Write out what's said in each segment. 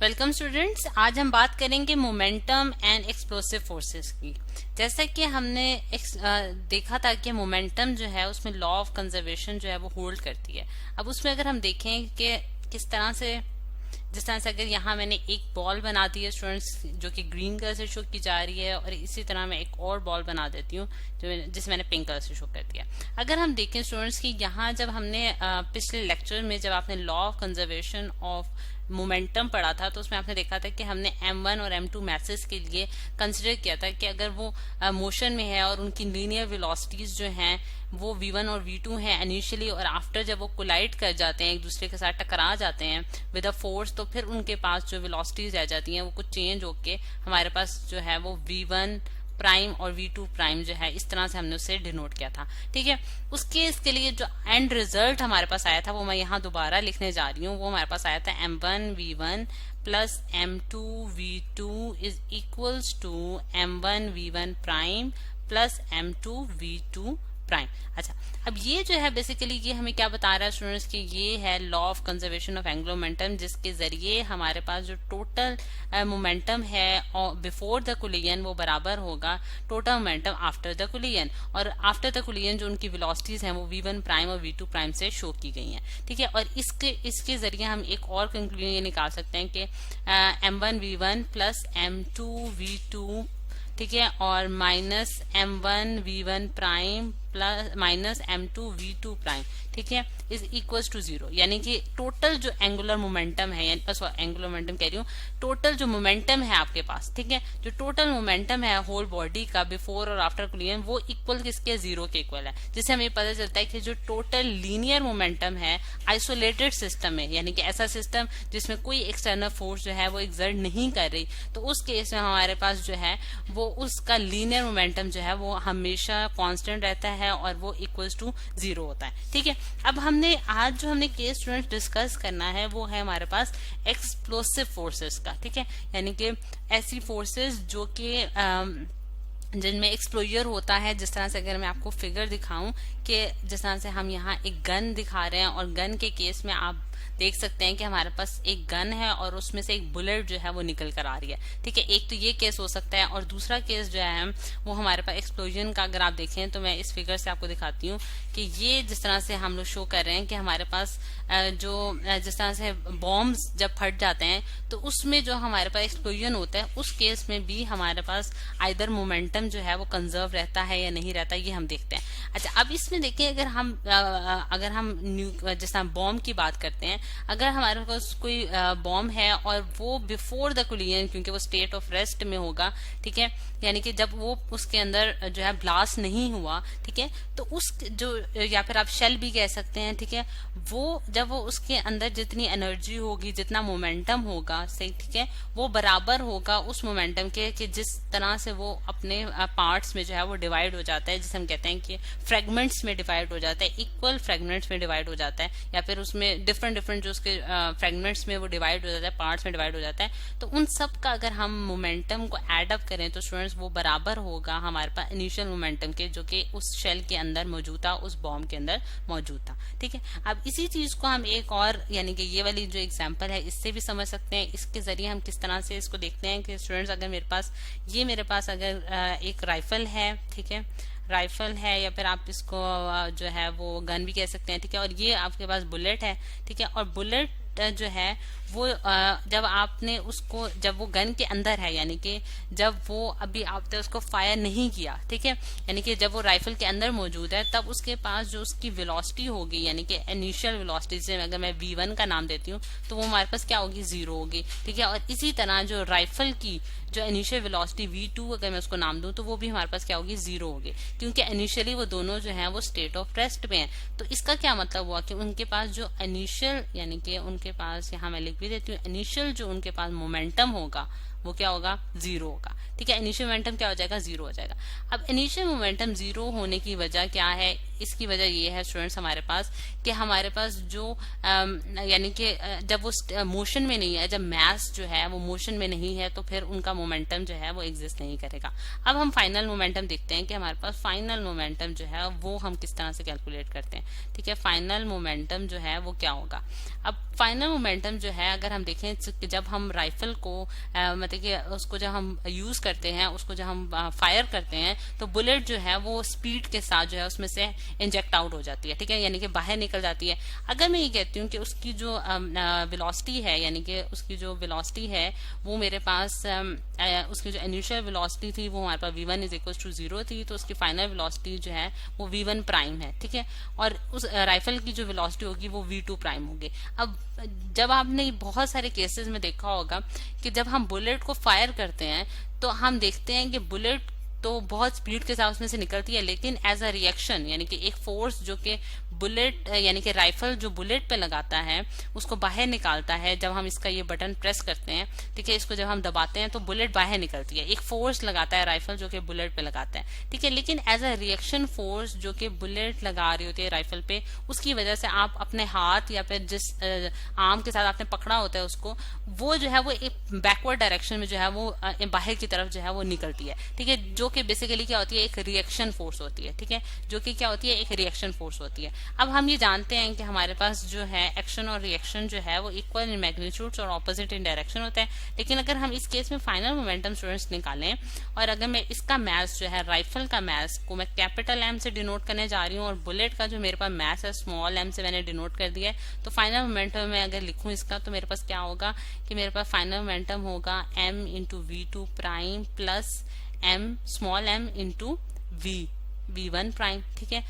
Welcome students. आज हम बात करेंगे मोमेंटम एंड एक्सप्लोसिव फोर्सेस की। जैसा कि हमने देखा था कि मोमेंटम जो है उसमें लॉ ऑफ कंजर्वेशन जो है वो होल्ड करती है। अब उसमें अगर हम देखें कि किस तरह से, जिस तरह से अगर यहाँ मैंने एक बॉल बना दी है स्टूडेंट्स जो कि ग्रीन कलर से शो की जा रही है, और इसी तरह मैं एक और बॉल बना देती हूँ जिसे मैंने पिंक कलर से शो कर दिया। अगर हम देखें स्टूडेंट्स कि यहाँ जब हमने पिछले लेक्चर में जब आपने law of conservation of momentum पढ़ा था तो उसमें आपने देखा था कि हमने M1 और M2 मैसेज के लिए कंसिडर किया था कि अगर वो मोशन में है और उनकी लीनियर वेलोसिटीज जो हैं वो V1 और V2 हैं इनिशियली, और आफ्टर जब वो कोलाइड कर जाते हैं, एक दूसरे के साथ टकरा जाते हैं विद अ फोर्स, तो फिर उनके पास जो वेलोसिटीज रह जाती हैं वो कुछ चेंज होके हमारे पास जो है वो V1 प्राइम और V2 प्राइम जो है इस तरह से हमने उसे डिनोट किया था। ठीक है, उस केस के लिए जो एंड रिजल्ट हमारे पास आया था वो मैं यहाँ दोबारा लिखने जा रही हूँ। वो हमारे पास आया था M1 V1 plus M2 V2 is equals to M1 V1 prime plus M2 V2 prime. अच्छा, अब ये जो है बेसिकली ये हमें क्या बता रहा है स्टूडेंट्स कि ये है law of conservation of angular momentum, जिसके जरिए हमारे पास जो टोटल मोमेंटम है बिफोर द कोलिजन वो बराबर होगा total momentum after the collision, और आफ्टर द कोलिजन जो उनकी वेलोसिटीज हैं वो V1 प्राइम और V2 प्राइम से शो की गई हैं। ठीक है, और इसके जरिए हम एक और कंक्लूजन ये निकाल सकते हैं कि M1 V1 plus M2 V2, ठीक है, और minus M1 V1 prime plus minus M2 V2 prime, ठीक है, इज इक्वल्स टू 0। यानी कि टोटल जो एंगुलर मोमेंटम है, एंगुलर मोमेंटम कह रही हूँ, टोटल जो मोमेंटम है आपके पास, ठीक है, जो टोटल मोमेंटम है होल बॉडी का बिफोर और आफ्टर कोलिजन वो इक्वल किसके, 0 के इक्वल है। जिससे हमें पता चलता है कि जो टोटल लीनियर मोमेंटम है आइसोलेटेड सिस्टम में, यानी कि ऐसा सिस्टम जिसमें कोई एक्सटर्नल फोर्स जो है वो एक्सर्ट नहीं कर रही, तो उस केस में हमारे पास जो है वो उसका लीनियर मोमेंटम जो है वो हमेशा कांस्टेंट रहता है और वो इक्वल्स टू 0 होता है। ठीक है, अब हमने आज जो हमने केस स्टूडेंट डिस्कस करना है वो है हमारे पास एक्सप्लोसिव फोर्सेस का। ठीक है, यानी कि ऐसी फोर्सेस जो कि जिनमें एक्सप्लोजर होता है। जिस तरह से अगर मैं आपको फिगर दिखाऊं कि जिस तरह से हम यहाँ एक गन दिखा रहे हैं, और गन के केस में आप देख सकते हैं कि हमारे पास एक गन है और उसमें से एक बुलेट जो है वो निकल कर आ रही है। ठीक है, एक तो ये केस हो सकता है, और दूसरा केस जो है वो हमारे पास एक्सप्लोजन का अगर आप देखें तो मैं इस फिगर से आपको दिखाती हूँ कि ये जिस तरह से हम लोग शो कर रहे हैं कि हमारे पास जो जिस तरह से बॉम्ब्स जब फट जाते हैं तो उसमें जो हमारे पास एक्सप्लोजन होता है उस केस में भी हमारे पास आइदर मोमेंटम जो है वो कंजर्व रहता है या नहीं रहता, ये हम देखते हैं। अच्छा, अब इसमें देखिए अगर हम जिस तरह बॉम्ब की बात करते हैं, अगर हमारे पास कोई बॉम्ब है और वो बिफोर द कोलिजन, क्योंकि वो स्टेट ऑफ रेस्ट में होगा, ठीक है, यानी कि जब वो उसके अंदर जो है ब्लास्ट नहीं हुआ, ठीक है, तो उस जो या फिर आप शेल भी कह सकते हैं, ठीक है, वो जब वो उसके अंदर जितनी एनर्जी होगी, जितना मोमेंटम होगा, सही, ठीक है, वो बराबर होगा उस मोमेंटम के कि जिस तरह से वो अपने पार्ट्स में जो है वो डिवाइड हो जाता है, जिसे हम कहते हैं कि फ्रेगमेंट्स में डिवाइड हो जाता है, इक्वल फ्रेगमेंट्स में डिवाइड हो जाता है, या फिर उसमें डिफरेंट जो उसके फ्रेगमेंट्स में वो डिवाइड हो जाता है, पार्ट्स में डिवाइड हो जाता है। तो उन सब का अगर हम मोमेंटम को एड अप करें तो स्टूडेंट्स वो बराबर होगा हमारे पास इनिशियल मोमेंटम के, जो कि उस शेल के अंदर मौजूद था, उस बॉम्ब के अंदर मौजूद था। ठीक है, अब इसी चीज को हम एक और, यानी कि ये वाली जो एग्जांपल है इससे भी समझ सकते हैं। इसके जरिए हम किस तरह से इसको देखते हैं कि स्टूडेंट्स अगर मेरे पास अगर एक राइफल है, ठीक है, राइफल है, या फिर आप इसको जो है वो गन भी कह सकते हैं, ठीक है, और ये आपके पास बुलेट है, ठीक है, और बुलेट जो है वो जब आपने उसको, जब वो गन के अंदर है, यानी कि जब वो अभी आपने उसको फायर नहीं किया, ठीक है, यानी कि जब वो राइफल के अंदर मौजूद है तब उसके पास जो उसकी वेलोसिटी होगी, यानी कि इनिशियल वेलोसिटी से अगर मैं V1 का नाम देती हूँ तो वो हमारे पास क्या होगी, 0 होगी। ठीक है, और इसी तरह जो राइफल की जो इनिशियल वेलोसिटी V2 अगर मैं उसको नाम दूं तो वो भी हमारे पास क्या होगी, 0 होगी, क्योंकि इनिशियली वो दोनों जो हैं वो स्टेट ऑफ रेस्ट में हैं। तो इसका क्या मतलब हुआ कि उनके पास जो इनिशियल, यानी कि उनके पास, यहाँ मैं लिख भी देती हूँ, इनिशियल जो उनके पास मोमेंटम होगा वो क्या होगा, जीरो होगा। ठीक है, इनिशियल मोमेंटम क्या हो जाएगा, जीरो हो जाएगा। अब इनिशियल मोमेंटम जीरो होने की वजह क्या है, इसकी वजह ये है स्टूडेंट्स हमारे पास कि हमारे पास जो यानी कि जब वो मोशन में नहीं है, जब मास जो है वो मोशन में नहीं है, तो फिर उनका मोमेंटम जो है वो एग्जिस्ट नहीं करेगा। अब हम फाइनल मोमेंटम देखते हैं कि हमारे पास फाइनल मोमेंटम जो है वो हम किस तरह से कैलकुलेट करते हैं। ठीक है, फाइनल मोमेंटम जो है वो क्या होगा। अब फाइनल मोमेंटम जो है अगर हम देखें, जब हम राइफल को मतलब कि उसको जब हम यूज करते हैं, उसको जब हम फायर करते हैं, तो बुलेट जो है वो स्पीड के साथ जो है उसमें से इंजेक्ट आउट हो जाती है। ठीक है, यानी कि बाहर निकल जाती है। अगर मैं ये कहती हूँ कि उसकी जो वेलोसिटी है, यानी कि उसकी जो वेलोसिटी है वो मेरे पास उसकी जो इनिशियल वेलोसिटी थी वो हमारे पास v1 इज इक्वल टू 0 थी, तो उसकी फाइनल वेलोसिटी जो है वो v1 प्राइम है। ठीक है, और उस राइफल की जो वेलोसिटी होगी वो v2 प्राइम होगी। अब जब आपने बहुत सारे केसेस में देखा होगा कि जब हम बुलेट को फायर करते हैं तो हम देखते हैं कि बुलेट तो बहुत स्पीड के साथ उसमें से निकलती है, लेकिन एज अ रिएक्शन यानी कि एक फोर्स जो कि बुलेट यानी कि राइफल जो बुलेट पे लगाता है उसको बाहर निकालता है। जब हम इसका ये बटन प्रेस करते हैं, ठीक है, इसको जब हम दबाते हैं तो बुलेट बाहर निकलती है। एक फोर्स लगाता है राइफल जो कि बुलेट पे लगाता है। ठीक है, लेकिन एज अ रिएक्शन फोर्स जो कि बुलेट लगा रही होती है राइफल पे, उसकी वजह से आप अपने हाथ या फिर जिस आर्म के साथ आपने पकड़ा होता है उसको, वो जो है वो एक बैकवर्ड डायरेक्शन में जो है वो बाहर की तरफ जो है वो निकलती है। ठीक है, जो कि बेसिकली क्या होती है, एक रिएक्शन फोर्स होती है। ठीक है, जो कि क्या होती है, एक रिएक्शन फोर्स होती है। अब हम ये जानते हैं कि हमारे पास जो है एक्शन और रिएक्शन जो है वो इक्वल इन मैग्नीट्यूड्स और ऑपोजिट इन डायरेक्शन होता है। लेकिन अगर हम इस केस में फाइनल मोमेंटम स्टूडेंट्स निकालें और अगर मैं इसका मास जो है राइफल का मास को मैं कैपिटल एम से डिनोट करने जा रही हूँ और बुलेट का जो मेरे पास मास है स्मॉल एम से मैंने डिनोट कर दिया है, तो फाइनल मोमेंटम में अगर लिखूं इसका तो मेरे पास क्या होगा कि मेरे पास फाइनल मोमेंटम होगा m into v2 prime plus m small m into v1 prime. ठीक है,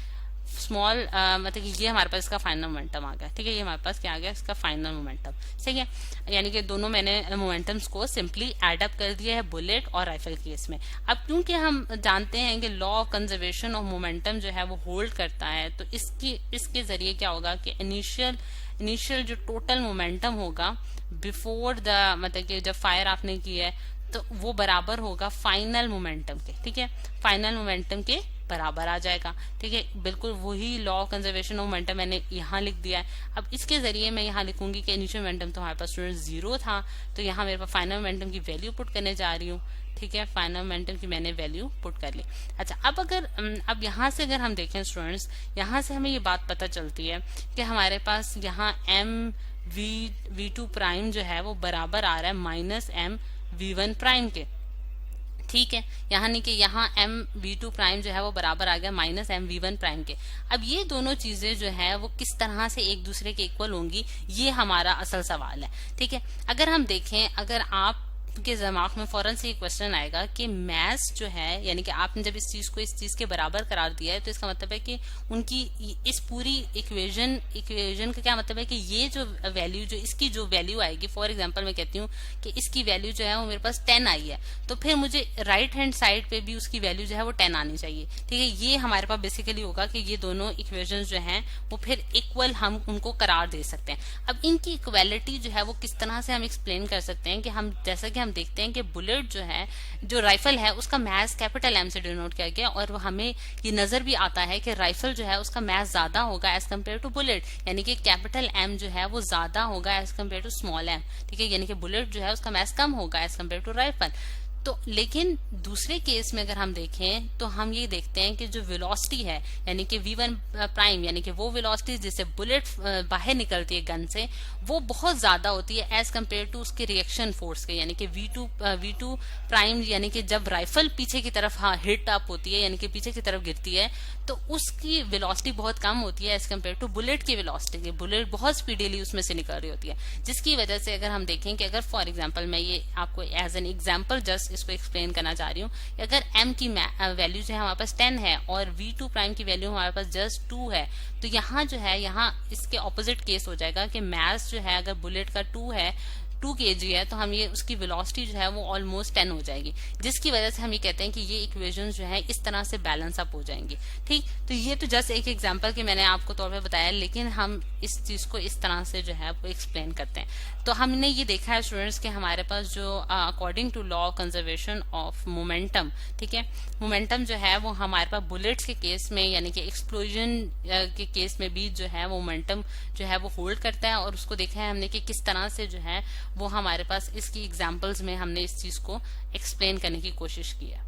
स्मॉल मतलब कि ये हमारे पास इसका फाइनल मोमेंटम आ गया। ठीक है, ये हमारे पास क्या आ गया, इसका फाइनल मोमेंटम। सही है, यानी कि दोनों मैंने मोमेंटम्स को सिंपली एड अप कर दिया है बुलेट और राइफल केस में। अब क्योंकि हम जानते हैं कि law of conservation of momentum जो है वो होल्ड करता है, तो इसके जरिए क्या होगा कि इनिशियल जो टोटल मोमेंटम होगा बिफोर द मतलब कि जब फायर आपने की है तो वो बराबर होगा फाइनल मोमेंटम के। ठीक है, फाइनल मोमेंटम के बराबर आ जाएगा। ठीक है, बिल्कुल वही law of conservation of momentum मैंने यहाँ लिख दिया है। अब इसके जरिए मैं यहाँ लिखूंगी कि इनिशियल मोमेंटम तो हमारे पास स्टूडेंट 0 था, तो यहाँ मेरे पास फाइनल मोमेंटम की वैल्यू पुट करने जा रही हूँ। ठीक है, फाइनल मोमेंटम की मैंने वैल्यू पुट कर ली। अच्छा, अब यहाँ से अगर हम देखें स्टूडेंट्स, यहाँ से हमें ये बात पता चलती है कि हमारे पास यहाँ v2 प्राइम जो है वो बराबर आ रहा है माइनस m v1 प्राइम के। ठीक है, यानी कि यहाँ v2 प्राइम जो है वो बराबर आ गया माइनस v1 प्राइम के। अब ये दोनों चीजें जो है वो किस तरह से एक दूसरे के इक्वल होंगी, ये हमारा असल सवाल है। ठीक है, अगर हम देखें, अगर आप के दिमाग में फौरन से ये क्वेश्चन आएगा कि मैस जो है यानी कि आपने जब इस चीज को इस चीज के बराबर करार दिया है, तो इसका मतलब है कि उनकी इस पूरी इक्वेशन का क्या मतलब है कि ये जो वैल्यू जो इसकी जो वैल्यू आएगी, फॉर एग्जांपल मैं कहती हूँ कि इसकी वैल्यू जो है वो मेरे पास 10 आई है, तो फिर मुझे राइट हैंड साइड पे भी उसकी वैल्यू जो है वो 10 आनी चाहिए। ठीक है, ये हमारे पास बेसिकली होगा कि ये दोनों इक्वेशन जो है वो फिर इक्वल हम उनको करार दे सकते हैं। अब इनकी इक्वालिटी जो है वो किस तरह से हम एक्सप्लेन कर सकते हैं कि हम जैसा कि हम देखते हैं कि बुलेट जो है, जो राइफल है, उसका मैस कैपिटल एम से डिनोट किया गया और हमें ये नजर भी आता है कि राइफल जो है उसका मैस ज्यादा होगा एज कम्पेयर टू बुलेट, यानी कि कैपिटल एम जो है वो ज्यादा होगा as compare to small M. ठीक है, यानी कि बुलेट जो है उसका मैस कम होगा एज कम्पेयर टू राइफल। तो लेकिन दूसरे केस में अगर हम देखें तो हम ये देखते हैं कि जो वेलोसिटी है यानी कि v1 प्राइम यानी कि वो वेलोसिटी जिससे बुलेट बाहर निकलती है गन से, वो बहुत ज्यादा होती है एज कम्पेयर टू उसके रिएक्शन फोर्स के, यानी कि v2 प्राइम यानी कि जब राइफल पीछे की तरफ हिट अप होती है यानी कि पीछे की तरफ गिरती है तो उसकी वेलोसिटी बहुत कम होती है एज कम्पेयर टू बुलेट की वेलोसिटी। बुलेट बहुत स्पीडीली उसमें से निकल रही होती है, जिसकी वजह से अगर हम देखें कि अगर फॉर एग्जाम्पल मैं ये आपको एज एन एग्जाम्पल जस्ट इसको एक्सप्लेन करना चाह रही हूँ, अगर m की वैल्यू जो है हमारे पास 10 है और v2 प्राइम की वैल्यू हमारे पास जस्ट 2 है, तो यहाँ जो है यहाँ इसके ऑपोजिट केस हो जाएगा कि मास जो है अगर बुलेट का 2 है 2 kg है तो हम ये उसकी वेलोसिटी जो है वो ऑलमोस्ट 10 हो जाएगी, जिसकी वजह से हम ये कहते हैं कि ये इक्वेशन जो है इस तरह से बैलेंस अप हो जाएंगी। ठीक, तो ये तो जस्ट एक एग्जांपल कि मैंने आपको तौर पे बताया, लेकिन हम इस चीज को इस तरह से जो है वो एक्सप्लेन करते हैं। तो हमने ये देखा है स्टूडेंट्स कि हमारे पास जो according to law of conservation of momentum, ठीक है, मोमेंटम जो है वो हमारे पास बुलेट्स के केस में यानी कि एक्सप्लोजन के केस में भी जो है मोमेंटम जो है वो होल्ड करता है, और उसको देखा है हमने कि किस तरह से जो है वो हमारे पास इसकी एग्जांपल्स में हमने इस चीज को एक्सप्लेन करने की कोशिश की है।